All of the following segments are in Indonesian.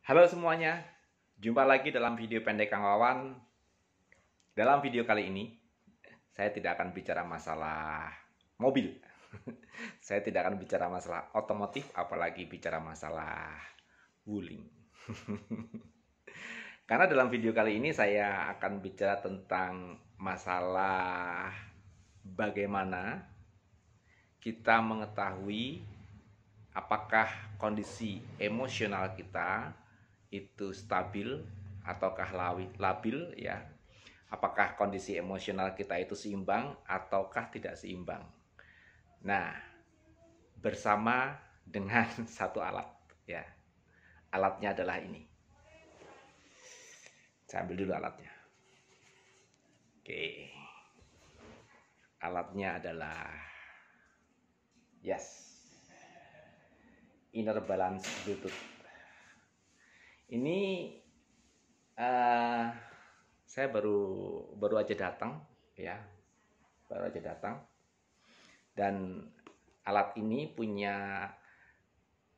Halo semuanya, jumpa lagi dalam video pendek Kang Wawan. Dalam video kali ini, saya tidak akan bicara masalah mobil. Saya tidak akan bicara masalah otomotif, apalagi bicara masalah wuling. Karena dalam video kali ini saya akan bicara tentang masalah bagaimana kita mengetahui apakah kondisi emosional kita itu stabil ataukah labil ya. Apakah kondisi emosional kita itu seimbang ataukah tidak seimbang. Nah, bersama dengan satu alat ya. Alatnya adalah ini. Saya ambil dulu alatnya. Oke. Alatnya adalah Inner Balance Bluetooth. Ini saya baru aja datang ya, dan alat ini punya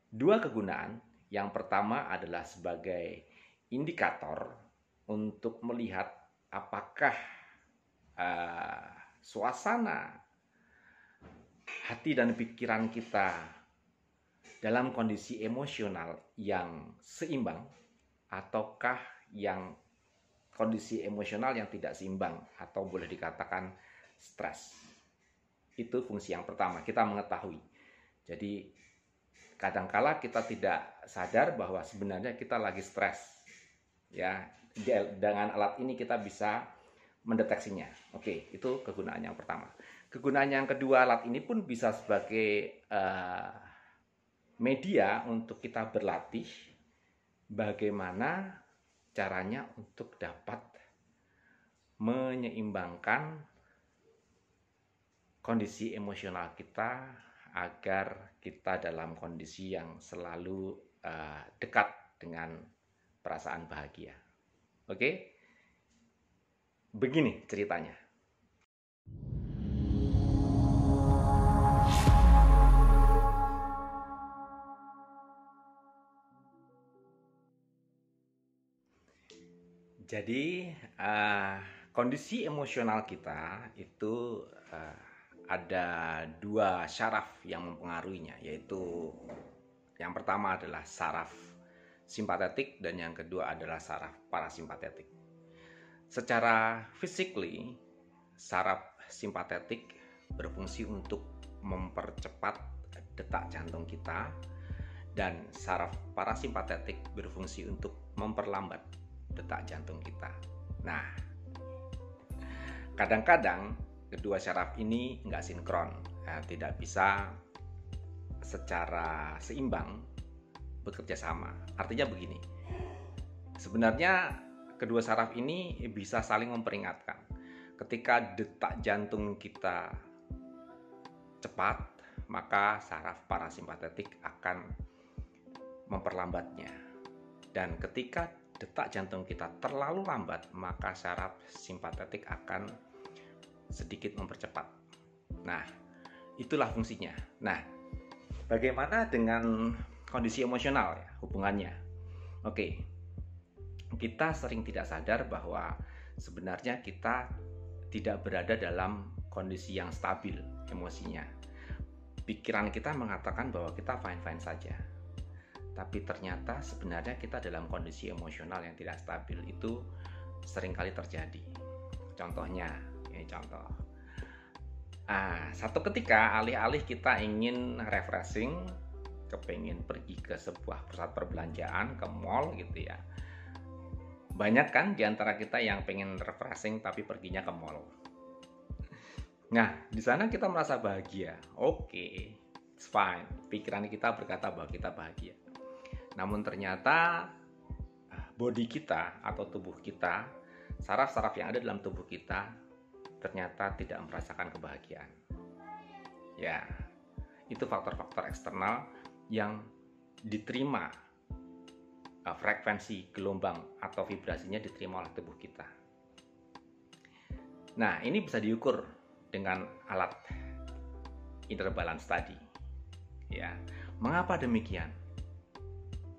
dua kegunaan. Yang pertama adalah sebagai indikator untuk melihat apakah suasana hati dan pikiran kita dalam kondisi emosional yang seimbang ataukah yang kondisi emosional yang tidak seimbang atau boleh dikatakan stres. Itu fungsi yang pertama, kita mengetahui. Jadi kadangkala kita tidak sadar bahwa sebenarnya kita lagi stres. Ya, dengan alat ini kita bisa mendeteksinya. Oke, itu kegunaan yang pertama. Kegunaan yang kedua, alat ini pun bisa sebagai media untuk kita berlatih bagaimana caranya untuk dapat menyeimbangkan kondisi emosional kita agar kita dalam kondisi yang selalu dekat dengan perasaan bahagia. Oke? Begini ceritanya. Jadi kondisi emosional kita itu ada dua syaraf yang mempengaruhinya, yaitu yang pertama adalah saraf simpatetik dan yang kedua adalah saraf parasimpatetik. Secara physically, saraf simpatetik berfungsi untuk mempercepat detak jantung kita dan saraf parasimpatetik berfungsi untuk memperlambat detak jantung kita. Nah, kadang-kadang kedua syaraf ini nggak sinkron, tidak bisa secara seimbang bekerja sama. Artinya begini, sebenarnya kedua saraf ini bisa saling memperingatkan. Ketika detak jantung kita cepat, maka saraf parasimpatetik akan memperlambatnya. Dan ketika detak jantung kita terlalu lambat, maka saraf simpatetik akan sedikit mempercepat. Nah, itulah fungsinya. Nah, bagaimana dengan kondisi emosional ya, hubungannya? Oke, kita sering tidak sadar bahwa sebenarnya kita tidak berada dalam kondisi yang stabil emosinya. Pikiran kita mengatakan bahwa kita fine-fine saja. Tapi ternyata sebenarnya kita dalam kondisi emosional yang tidak stabil. Itu seringkali terjadi. Contohnya, ini contoh. Satu ketika alih-alih kita ingin refreshing, kepingin pergi ke sebuah pusat perbelanjaan, ke mall gitu ya. Banyak kan diantara kita yang pengen refreshing tapi perginya ke mall. Nah, di sana kita merasa bahagia. Oke, it's fine. Pikiran kita berkata bahwa kita bahagia. Namun ternyata body kita atau tubuh kita, saraf-saraf yang ada dalam tubuh kita ternyata tidak merasakan kebahagiaan. Ya, itu faktor-faktor eksternal yang diterima, frekuensi, gelombang atau vibrasinya diterima oleh tubuh kita. Nah, ini bisa diukur dengan alat inner balance tadi. Ya, mengapa demikian?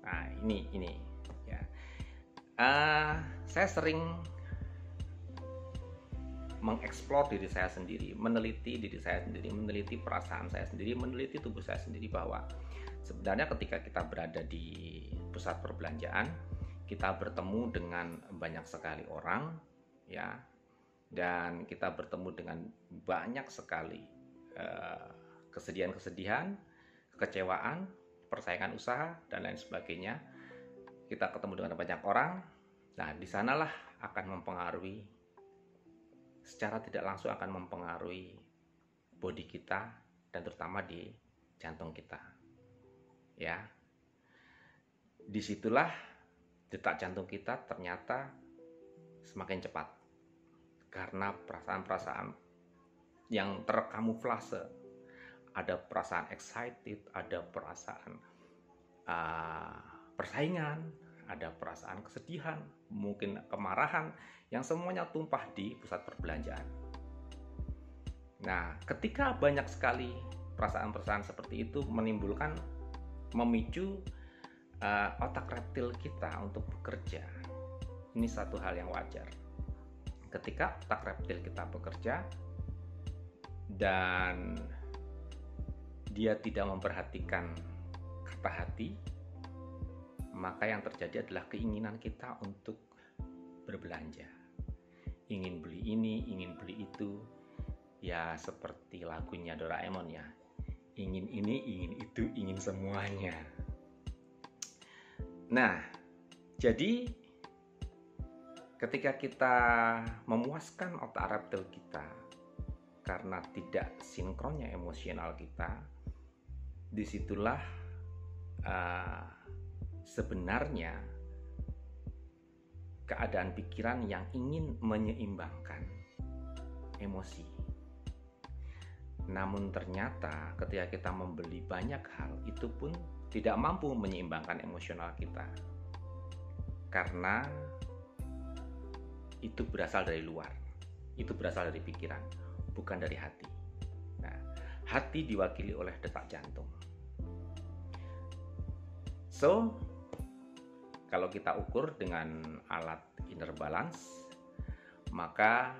Nah, ini Saya sering mengeksplor diri saya sendiri, meneliti diri saya sendiri, meneliti perasaan saya sendiri, meneliti tubuh saya sendiri, bahwa sebenarnya ketika kita berada di pusat perbelanjaan, kita bertemu dengan banyak sekali orang, ya, dan kita bertemu dengan banyak sekali kesedihan-kesedihan, kekecewaan, persaingan usaha, dan lain sebagainya. Kita ketemu dengan banyak orang. Nah, di sanalah akan mempengaruhi, secara tidak langsung akan mempengaruhi bodi kita, dan terutama di jantung kita. Ya, disitulah detak jantung kita ternyata semakin cepat, karena perasaan-perasaan yang terkamuflase. Ada perasaan excited, ada perasaan persaingan, ada perasaan kesedihan, mungkin kemarahan, yang semuanya tumpah di pusat perbelanjaan. Nah, ketika banyak sekali perasaan-perasaan seperti itu memicu otak reptil kita untuk bekerja. Ini satu hal yang wajar. Ketika otak reptil kita bekerja dan dia tidak memperhatikan kata hati, maka yang terjadi adalah keinginan kita untuk berbelanja. Ingin beli ini, ingin beli itu. Ya, seperti lagunya Doraemon ya. Ingin ini, ingin itu, ingin semuanya. Nah, jadi ketika kita memuaskan otak reptil kita karena tidak sinkronnya emosional kita, disitulah sebenarnya keadaan pikiran yang ingin menyeimbangkan emosi. Namun ternyata ketika kita membeli banyak hal, itu pun tidak mampu menyeimbangkan emosional kita, karena itu berasal dari luar, itu berasal dari pikiran, bukan dari hati. Nah, hati diwakili oleh detak jantung. So, kalau kita ukur dengan alat inner balance, maka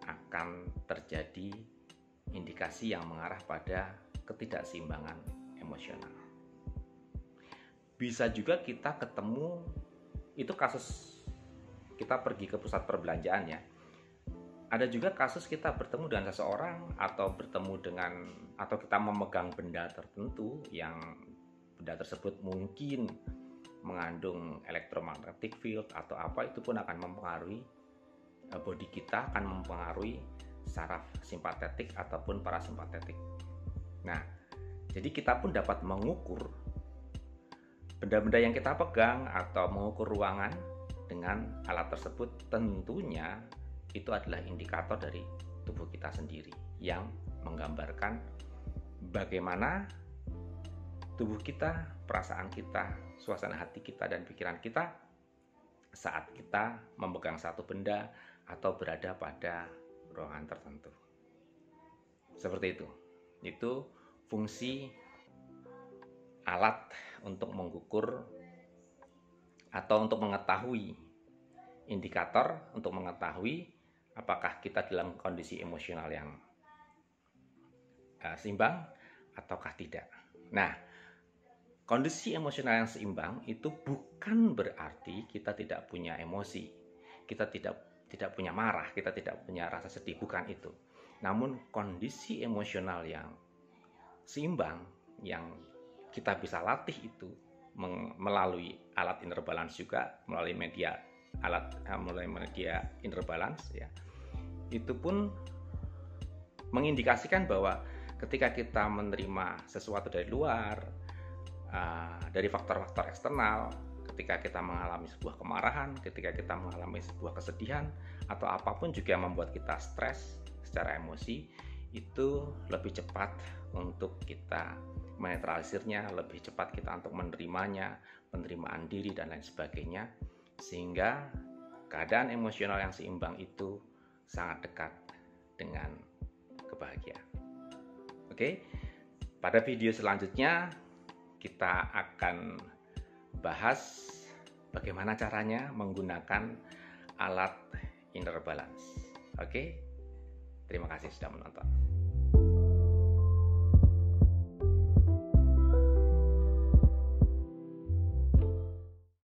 akan terjadi indikasi yang mengarah pada ketidakseimbangan emosional. Bisa juga kita ketemu, itu kasus kita pergi ke pusat perbelanjaan ya. Ada juga kasus kita bertemu dengan seseorang, atau kita memegang benda tertentu yang benda tersebut mungkin mengandung electromagnetic field atau apa, itu pun akan mempengaruhi bodi kita, akan mempengaruhi saraf simpatetik ataupun parasimpatetik. Nah, jadi kita pun dapat mengukur benda-benda yang kita pegang atau mengukur ruangan dengan alat tersebut. Tentunya itu adalah indikator dari tubuh kita sendiri yang menggambarkan bagaimana tubuh kita, perasaan kita, suasana hati kita, dan pikiran kita saat kita memegang satu benda atau berada pada ruangan tertentu. Seperti itu. Itu fungsi alat untuk mengukur atau untuk mengetahui, indikator untuk mengetahui apakah kita dalam kondisi emosional yang seimbang ataukah tidak. Nah, kondisi emosional yang seimbang itu bukan berarti kita tidak punya emosi, kita tidak punya marah, kita tidak punya rasa sedih, bukan itu. Namun kondisi emosional yang seimbang yang kita bisa latih itu melalui alat inner balance juga, melalui media inner balance ya. Itu pun mengindikasikan bahwa ketika kita menerima sesuatu dari luar, dari faktor-faktor eksternal, ketika kita mengalami sebuah kemarahan, ketika kita mengalami sebuah kesedihan, atau apapun juga yang membuat kita stres secara emosi, itu lebih cepat untuk kita menetralisirnya, lebih cepat kita untuk menerimanya, penerimaan diri dan lain sebagainya, sehingga keadaan emosional yang seimbang itu sangat dekat dengan kebahagiaan. Oke, pada video selanjutnya kita akan bahas bagaimana caranya menggunakan alat inner balance. Oke, terima kasih sudah menonton.